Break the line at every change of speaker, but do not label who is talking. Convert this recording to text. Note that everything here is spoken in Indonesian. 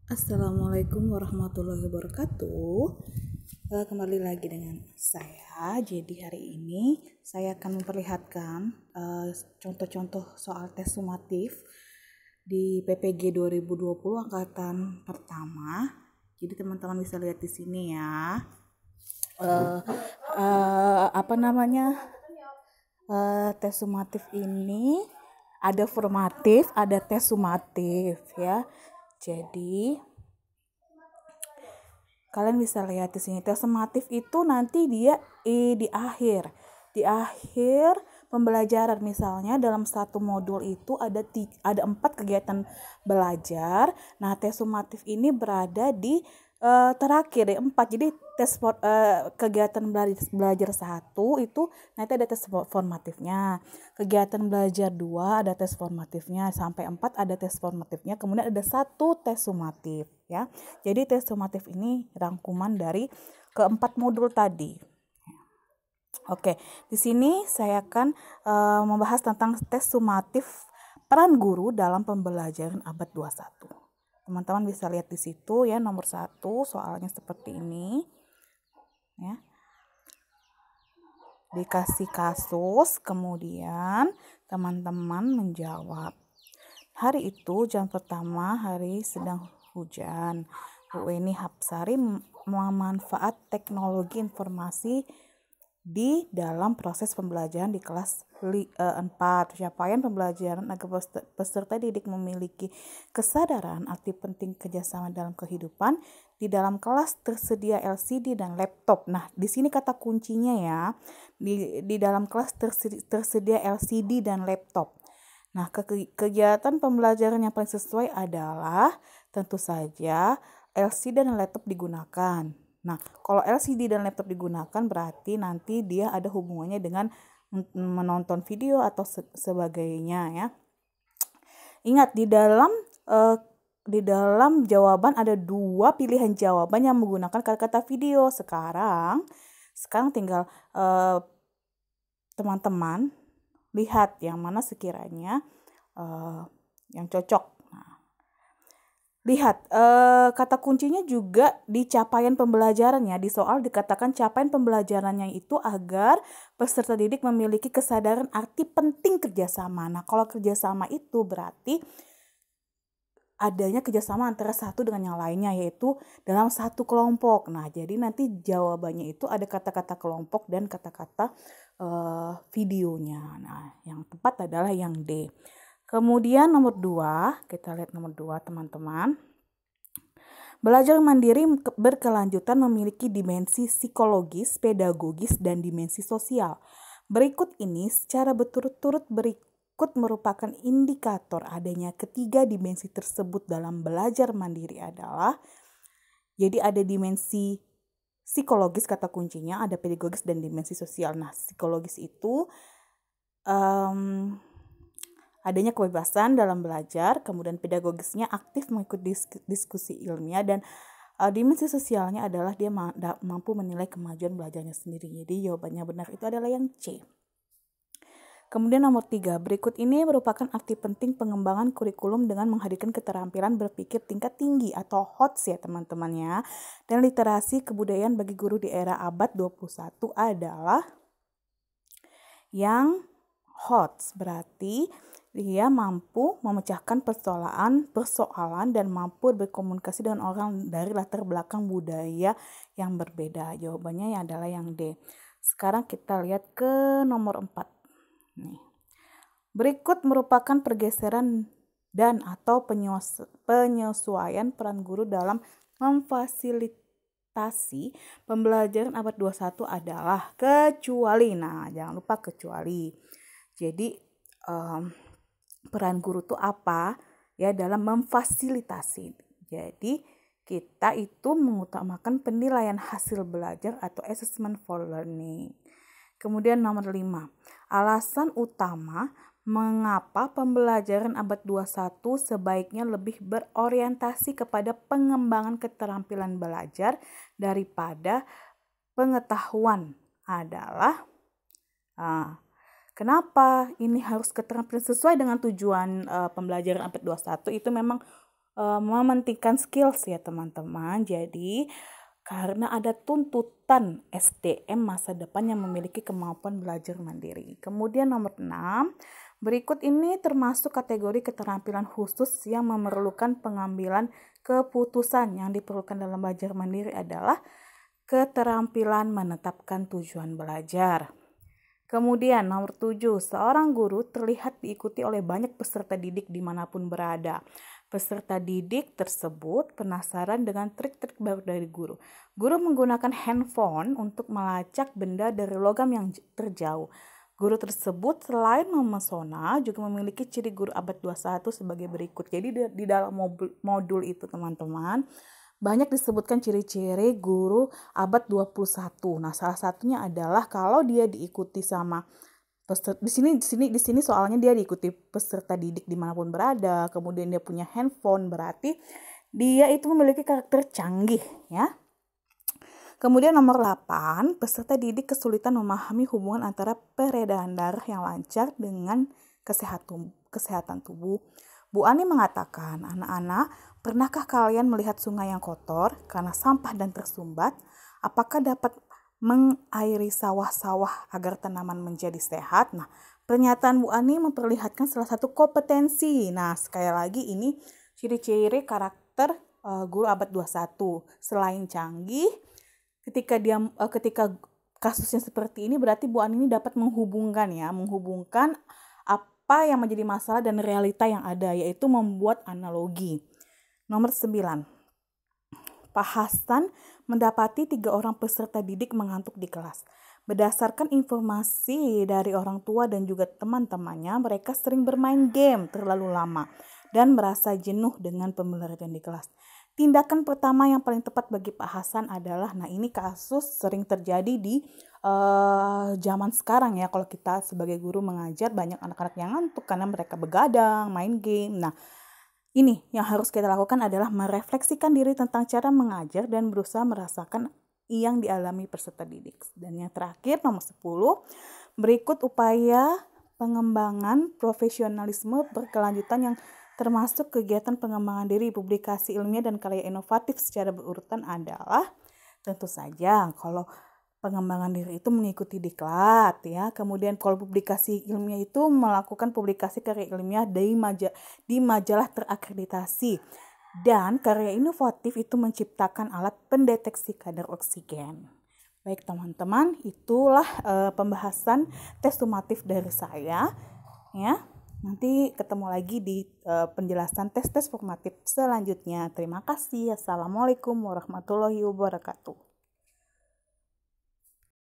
Assalamualaikum warahmatullahi wabarakatuh. Kembali lagi dengan saya. Jadi hari ini saya akan memperlihatkan contoh-contoh soal tes sumatif di PPG 2020 angkatan pertama. Jadi teman-teman bisa lihat di sini ya. Tes sumatif ini ada formatif, ada tes sumatif ya. Jadi kalian bisa lihat di sini tes sumatif itu nanti dia di akhir pembelajaran. Misalnya dalam satu modul itu ada 4 kegiatan belajar. Nah, tes sumatif ini berada di terakhir di 4. Jadi kegiatan belajar 1 itu nanti ada tes formatifnya. Kegiatan belajar 2 ada tes formatifnya, sampai 4 ada tes formatifnya. Kemudian ada 1 tes sumatif ya. Jadi tes sumatif ini rangkuman dari keempat modul tadi. Oke, di sini saya akan membahas tentang tes sumatif peran guru dalam pembelajaran abad 21. Teman-teman bisa lihat di situ ya, nomor 1 soalnya seperti ini. Ya. Dikasih kasus, kemudian teman-teman menjawab. Hari itu jam pertama, hari sedang hujan. Bu Eni Hapsari memanfaat teknologi informasi di dalam proses pembelajaran di kelas 4. Capaian pembelajaran agar peserta didik memiliki kesadaran arti penting kerjasama dalam kehidupan. Di dalam kelas tersedia LCD dan laptop. Nah, di sini kata kuncinya ya. Di dalam kelas tersedia LCD dan laptop. Nah, kegiatan pembelajaran yang paling sesuai adalah tentu saja LCD dan laptop digunakan. Nah, kalau LCD dan laptop digunakan berarti nanti dia ada hubungannya dengan menonton video atau sebagainya ya. Ingat di dalam jawaban ada 2 pilihan jawaban yang menggunakan kata-kata video. Sekarang tinggal teman-teman lihat yang mana sekiranya yang cocok. Lihat, kata kuncinya juga di capaian pembelajarannya. Di soal dikatakan capaian pembelajarannya itu agar peserta didik memiliki kesadaran arti penting kerjasama. Nah, kalau kerjasama itu berarti adanya kerjasama antara satu dengan yang lainnya, yaitu dalam satu kelompok. Nah, jadi nanti jawabannya itu ada kata-kata kelompok dan kata-kata videonya. Nah, yang tepat adalah yang D. Kemudian nomor 2, kita lihat nomor 2 teman-teman. Belajar mandiri berkelanjutan memiliki dimensi psikologis, pedagogis, dan dimensi sosial. Berikut ini secara berturut-turut merupakan indikator adanya ketiga dimensi tersebut dalam belajar mandiri adalah, jadi ada dimensi psikologis kata kuncinya, ada pedagogis dan dimensi sosial. Nah, psikologis itu adanya kebebasan dalam belajar, kemudian pedagogisnya aktif mengikuti diskusi ilmiah, dan dimensi sosialnya adalah dia mampu menilai kemajuan belajarnya sendiri. Jadi jawabannya benar itu adalah yang C. Kemudian nomor 3, berikut ini merupakan arti penting pengembangan kurikulum dengan menghadirkan keterampilan berpikir tingkat tinggi atau HOTS ya teman-teman ya. Dan literasi kebudayaan bagi guru di era abad 21 adalah yang HOTS, berarti dia mampu memecahkan persoalan dan mampu berkomunikasi dengan orang dari latar belakang budaya yang berbeda. Jawabannya adalah yang D. Sekarang kita lihat ke nomor 4. Nih. Berikut merupakan pergeseran dan atau penyesuaian peran guru dalam memfasilitasi pembelajaran abad 21 adalah kecuali. Nah, jangan lupa kecuali. Jadi peran guru itu apa ya dalam memfasilitasi. Jadi kita itu mengutamakan penilaian hasil belajar atau assessment for learning. Kemudian nomor 5, alasan utama mengapa pembelajaran abad 21 sebaiknya lebih berorientasi kepada pengembangan keterampilan belajar daripada pengetahuan adalah kenapa ini harus keterampilan sesuai dengan tujuan pembelajaran abad 21 itu memang mementingkan skills ya teman-teman. Jadi karena ada tuntutan SDM masa depan yang memiliki kemampuan belajar mandiri. Kemudian nomor 6, berikut ini termasuk kategori keterampilan khusus yang memerlukan pengambilan keputusan. Yang diperlukan dalam belajar mandiri adalah keterampilan menetapkan tujuan belajar. Kemudian nomor 7, seorang guru terlihat diikuti oleh banyak peserta didik dimanapun berada. Peserta didik tersebut penasaran dengan trik-trik baru dari guru. Guru menggunakan handphone untuk melacak benda dari logam yang terjauh. Guru tersebut selain memesona juga memiliki ciri guru abad 21 sebagai berikut. Jadi di dalam modul itu teman-teman banyak disebutkan ciri-ciri guru abad 21. Nah, salah satunya adalah kalau dia diikuti sama di sini soalnya dia diikuti peserta didik dimanapun berada, kemudian dia punya handphone, berarti dia itu memiliki karakter canggih ya. Kemudian nomor 8, peserta didik kesulitan memahami hubungan antara peredaran darah yang lancar dengan kesehatan tubuh. Bu Ani mengatakan, anak-anak, pernahkah kalian melihat sungai yang kotor karena sampah dan tersumbat? Apakah dapat mengairi sawah-sawah agar tanaman menjadi sehat? Nah, pernyataan Bu Ani memperlihatkan salah satu kompetensi. Nah, sekali lagi ini ciri-ciri karakter guru abad 21. Selain canggih, ketika kasusnya seperti ini berarti Bu Ani ini dapat menghubungkan apa yang menjadi masalah dan realita yang ada, yaitu membuat analogi. Nomor 9, Pak Hasan mendapati 3 orang peserta didik mengantuk di kelas. Berdasarkan informasi dari orang tua dan juga teman-temannya, mereka sering bermain game terlalu lama dan merasa jenuh dengan pembelajaran di kelas. Tindakan pertama yang paling tepat bagi Pak Hasan adalah, nah ini kasus sering terjadi di zaman sekarang ya, kalau kita sebagai guru mengajar banyak anak-anak yang ngantuk karena mereka begadang, main game. Nah, ini yang harus kita lakukan adalah merefleksikan diri tentang cara mengajar dan berusaha merasakan yang dialami peserta didik. Dan yang terakhir nomor 10, berikut upaya pengembangan profesionalisme berkelanjutan yang termasuk kegiatan pengembangan diri, publikasi ilmiah dan karya inovatif secara berurutan adalah tentu saja kalau pengembangan diri itu mengikuti diklat ya. Kemudian kalau publikasi ilmiah itu melakukan publikasi karya ilmiah di majalah terakreditasi. Dan karya inovatif itu menciptakan alat pendeteksi kadar oksigen. Baik teman-teman, itulah pembahasan tes sumatif dari saya ya. Nanti ketemu lagi di penjelasan tes-tes formatif selanjutnya. Terima kasih. Assalamualaikum warahmatullahi wabarakatuh.